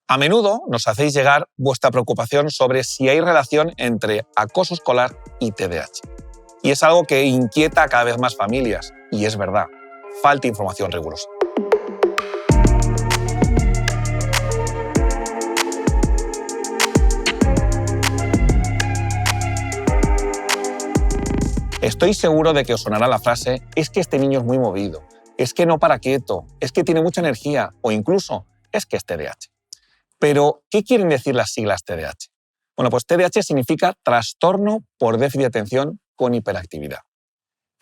A menudo nos hacéis llegar vuestra preocupación sobre si hay relación entre acoso escolar y TDAH. Y es algo que inquieta a cada vez más familias. Y es verdad, falta información rigurosa. Estoy seguro de que os sonará la frase «es que este niño es muy movido», «es que no para quieto», «es que tiene mucha energía» o incluso «es que es TDAH». Pero, ¿qué quieren decir las siglas TDAH? Bueno, pues TDAH significa trastorno por déficit de atención con hiperactividad.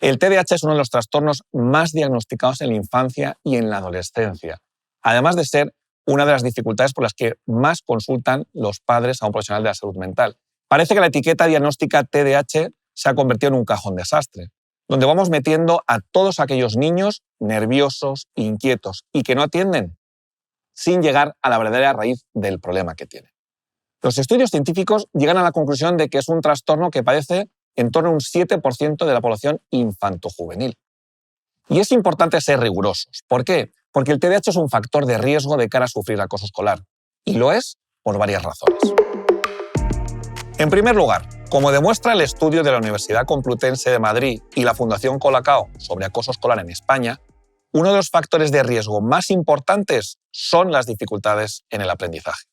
El TDAH es uno de los trastornos más diagnosticados en la infancia y en la adolescencia, además de ser una de las dificultades por las que más consultan los padres a un profesional de la salud mental. Parece que la etiqueta diagnóstica TDAH se ha convertido en un cajón desastre, donde vamos metiendo a todos aquellos niños nerviosos, inquietos y que no atienden, sin llegar a la verdadera raíz del problema que tienen. Los estudios científicos llegan a la conclusión de que es un trastorno que padece en torno a un 7% de la población infantojuvenil. Y es importante ser rigurosos. ¿Por qué? Porque el TDAH es un factor de riesgo de cara a sufrir acoso escolar. Y lo es por varias razones. En primer lugar, como demuestra el estudio de la Universidad Complutense de Madrid y la Fundación Colacao sobre acoso escolar en España, uno de los factores de riesgo más importantes son las dificultades en el aprendizaje.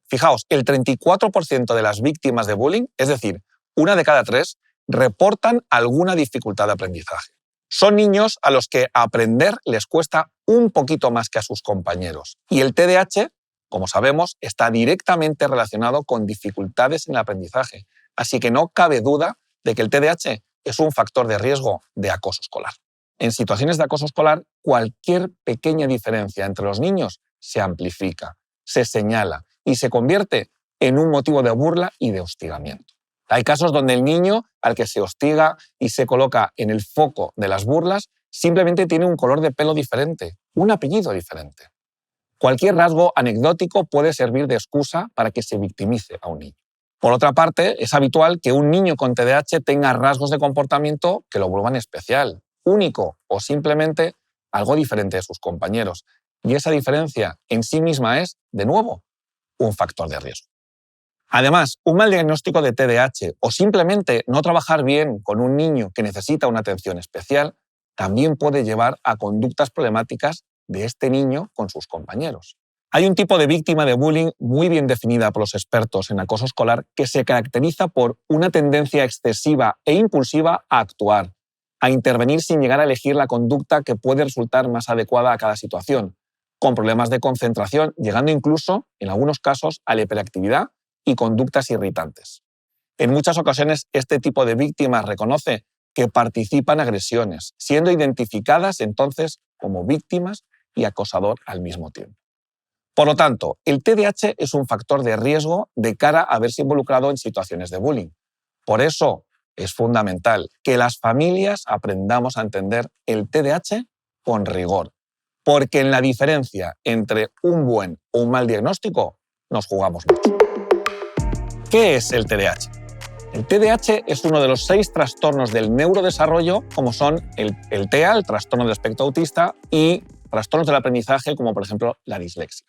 Fijaos, el 34% de las víctimas de bullying, es decir, 1 de cada 3, reportan alguna dificultad de aprendizaje. Son niños a los que aprender les cuesta un poquito más que a sus compañeros. Y el TDAH, como sabemos, está directamente relacionado con dificultades en el aprendizaje. Así que no cabe duda de que el TDAH es un factor de riesgo de acoso escolar. En situaciones de acoso escolar, cualquier pequeña diferencia entre los niños se amplifica, se señala y se convierte en un motivo de burla y de hostigamiento. Hay casos donde el niño al que se hostiga y se coloca en el foco de las burlas simplemente tiene un color de pelo diferente, un apellido diferente. Cualquier rasgo anecdótico puede servir de excusa para que se victimice a un niño. Por otra parte, es habitual que un niño con TDAH tenga rasgos de comportamiento que lo vuelvan especial, único o simplemente algo diferente de sus compañeros. Y esa diferencia en sí misma es, de nuevo, un factor de riesgo. Además, un mal diagnóstico de TDAH o simplemente no trabajar bien con un niño que necesita una atención especial también puede llevar a conductas problemáticas de este niño con sus compañeros. Hay un tipo de víctima de bullying muy bien definida por los expertos en acoso escolar que se caracteriza por una tendencia excesiva e impulsiva a actuar, a intervenir sin llegar a elegir la conducta que puede resultar más adecuada a cada situación, con problemas de concentración, llegando incluso, en algunos casos, a la hiperactividad y conductas irritantes. En muchas ocasiones, este tipo de víctimas reconoce que participa en agresiones, siendo identificadas entonces como víctimas y acosador al mismo tiempo. Por lo tanto, el TDAH es un factor de riesgo de cara a verse involucrado en situaciones de bullying. Por eso es fundamental que las familias aprendamos a entender el TDAH con rigor, porque en la diferencia entre un buen o un mal diagnóstico nos jugamos mucho. ¿Qué es el TDAH? El TDAH es uno de los 6 trastornos del neurodesarrollo, como son el TEA, el trastorno del espectro autista, y trastornos del aprendizaje, como por ejemplo la dislexia.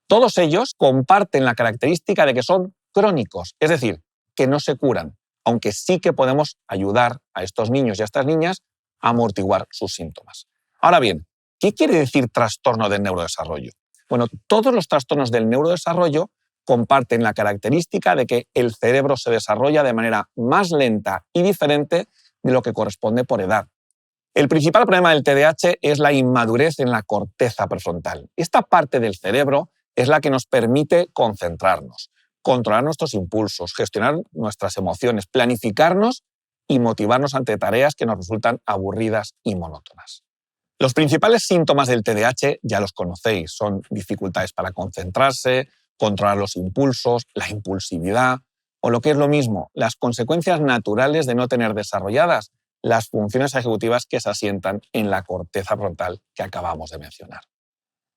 Todos ellos comparten la característica de que son crónicos, es decir, que no se curan, aunque sí que podemos ayudar a estos niños y a estas niñas a amortiguar sus síntomas. Ahora bien, ¿qué quiere decir trastorno del neurodesarrollo? Bueno, todos los trastornos del neurodesarrollo comparten la característica de que el cerebro se desarrolla de manera más lenta y diferente de lo que corresponde por edad. El principal problema del TDAH es la inmadurez en la corteza prefrontal. Esta parte del cerebro es la que nos permite concentrarnos, controlar nuestros impulsos, gestionar nuestras emociones, planificarnos y motivarnos ante tareas que nos resultan aburridas y monótonas. Los principales síntomas del TDAH ya los conocéis, son dificultades para concentrarse, controlar los impulsos, la impulsividad o lo que es lo mismo, las consecuencias naturales de no tener desarrolladas las funciones ejecutivas que se asientan en la corteza frontal que acabamos de mencionar.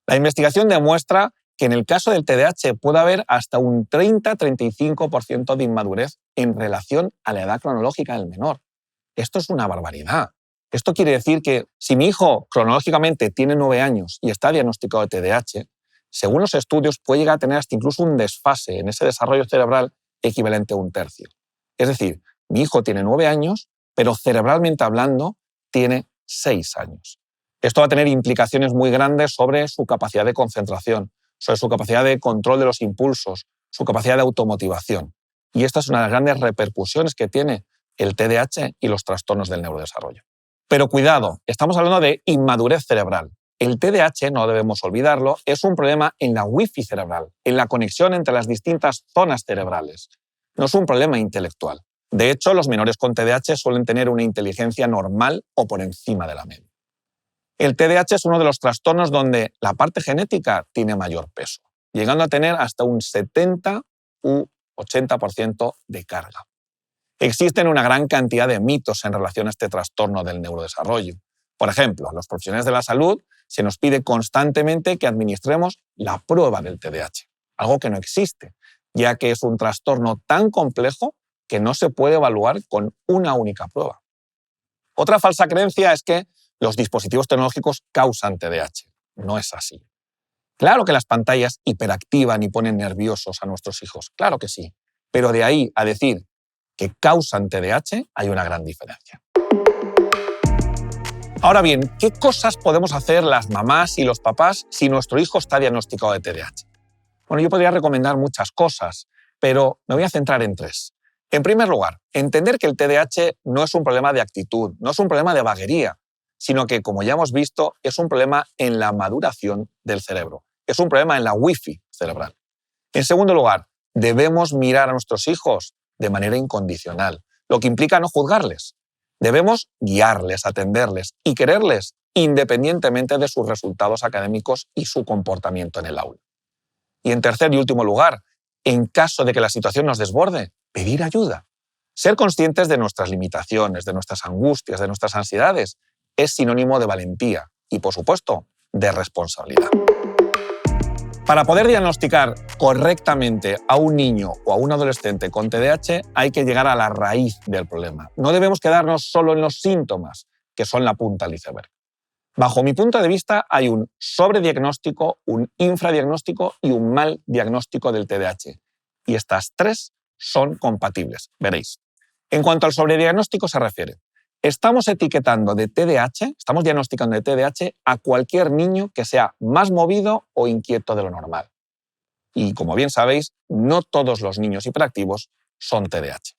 La investigación demuestra que en el caso del TDAH puede haber hasta un 30-35% de inmadurez en relación a la edad cronológica del menor. Esto es una barbaridad. Esto quiere decir que si mi hijo cronológicamente tiene 9 años y está diagnosticado de TDAH, según los estudios, puede llegar a tener hasta incluso un desfase en ese desarrollo cerebral equivalente a un tercio. Es decir, mi hijo tiene 9 años, pero cerebralmente hablando tiene 6 años. Esto va a tener implicaciones muy grandes sobre su capacidad de concentración, sobre su capacidad de control de los impulsos, su capacidad de automotivación. Y esta es una de las grandes repercusiones que tiene el TDAH y los trastornos del neurodesarrollo. Pero cuidado, estamos hablando de inmadurez cerebral. El TDAH, no debemos olvidarlo, es un problema en la wifi cerebral, en la conexión entre las distintas zonas cerebrales. No es un problema intelectual. De hecho, los menores con TDAH suelen tener una inteligencia normal o por encima de la media. El TDAH es uno de los trastornos donde la parte genética tiene mayor peso, llegando a tener hasta un 70 u 80% de carga. Existen una gran cantidad de mitos en relación a este trastorno del neurodesarrollo. Por ejemplo, a los profesionales de la salud se nos pide constantemente que administremos la prueba del TDAH, algo que no existe, ya que es un trastorno tan complejo que no se puede evaluar con una única prueba. Otra falsa creencia es que los dispositivos tecnológicos causan TDAH. No es así. Claro que las pantallas hiperactivan y ponen nerviosos a nuestros hijos, claro que sí, pero de ahí a decir que causan TDAH hay una gran diferencia. Ahora bien, ¿qué cosas podemos hacer las mamás y los papás si nuestro hijo está diagnosticado de TDAH? Bueno, yo podría recomendar muchas cosas, pero me voy a centrar en 3. En primer lugar, entender que el TDAH no es un problema de actitud, no es un problema de vaguería, sino que, como ya hemos visto, es un problema en la maduración del cerebro. Es un problema en la wifi cerebral. En segundo lugar, debemos mirar a nuestros hijos de manera incondicional, lo que implica no juzgarles. Debemos guiarles, atenderles y quererles independientemente de sus resultados académicos y su comportamiento en el aula. Y en tercer y último lugar, en caso de que la situación nos desborde, pedir ayuda. Ser conscientes de nuestras limitaciones, de nuestras angustias, de nuestras ansiedades, es sinónimo de valentía y, por supuesto, de responsabilidad. Para poder diagnosticar correctamente a un niño o a un adolescente con TDAH hay que llegar a la raíz del problema. No debemos quedarnos solo en los síntomas, que son la punta del iceberg. Bajo mi punto de vista, hay un sobrediagnóstico, un infradiagnóstico y un mal diagnóstico del TDAH. Y estas 3 son compatibles, veréis. En cuanto al sobrediagnóstico se refiere, estamos etiquetando de TDAH, estamos diagnosticando de TDAH a cualquier niño que sea más movido o inquieto de lo normal. Y como bien sabéis, no todos los niños hiperactivos son TDAH.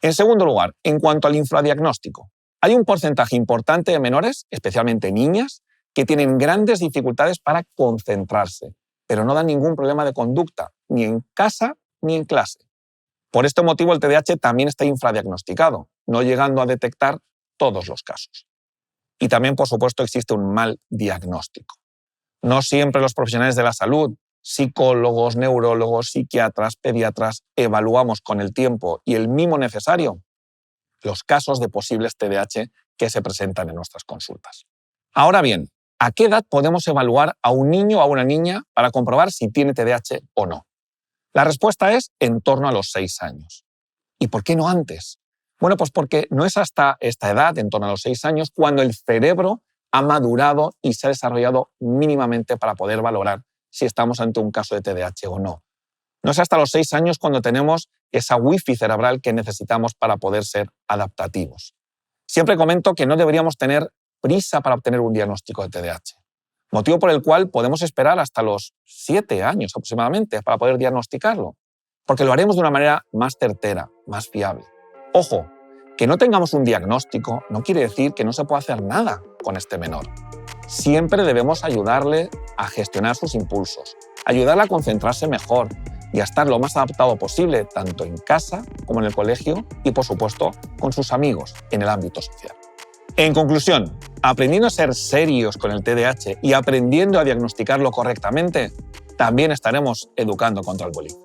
En segundo lugar, en cuanto al infradiagnóstico, hay un porcentaje importante de menores, especialmente niñas, que tienen grandes dificultades para concentrarse, pero no dan ningún problema de conducta, ni en casa ni en clase. Por este motivo, el TDAH también está infradiagnosticado, no llegando a detectar todos los casos. Y también, por supuesto, existe un mal diagnóstico. No siempre los profesionales de la salud, psicólogos, neurólogos, psiquiatras, pediatras, evaluamos con el tiempo y el mimo necesario los casos de posibles TDAH que se presentan en nuestras consultas. Ahora bien, ¿a qué edad podemos evaluar a un niño o a una niña para comprobar si tiene TDAH o no? La respuesta es en torno a los 6 años. ¿Y por qué no antes? Bueno, pues porque no es hasta esta edad, en torno a los 6 años, cuando el cerebro ha madurado y se ha desarrollado mínimamente para poder valorar si estamos ante un caso de TDAH o no. No es hasta los 6 años cuando tenemos esa wifi cerebral que necesitamos para poder ser adaptativos. Siempre comento que no deberíamos tener prisa para obtener un diagnóstico de TDAH, motivo por el cual podemos esperar hasta los 7 años aproximadamente para poder diagnosticarlo, porque lo haremos de una manera más certera, más fiable. Ojo, que no tengamos un diagnóstico no quiere decir que no se pueda hacer nada con este menor. Siempre debemos ayudarle a gestionar sus impulsos, ayudarle a concentrarse mejor y a estar lo más adaptado posible tanto en casa como en el colegio y, por supuesto, con sus amigos en el ámbito social. En conclusión, aprendiendo a ser serios con el TDAH y aprendiendo a diagnosticarlo correctamente, también estaremos educando contra el bullying.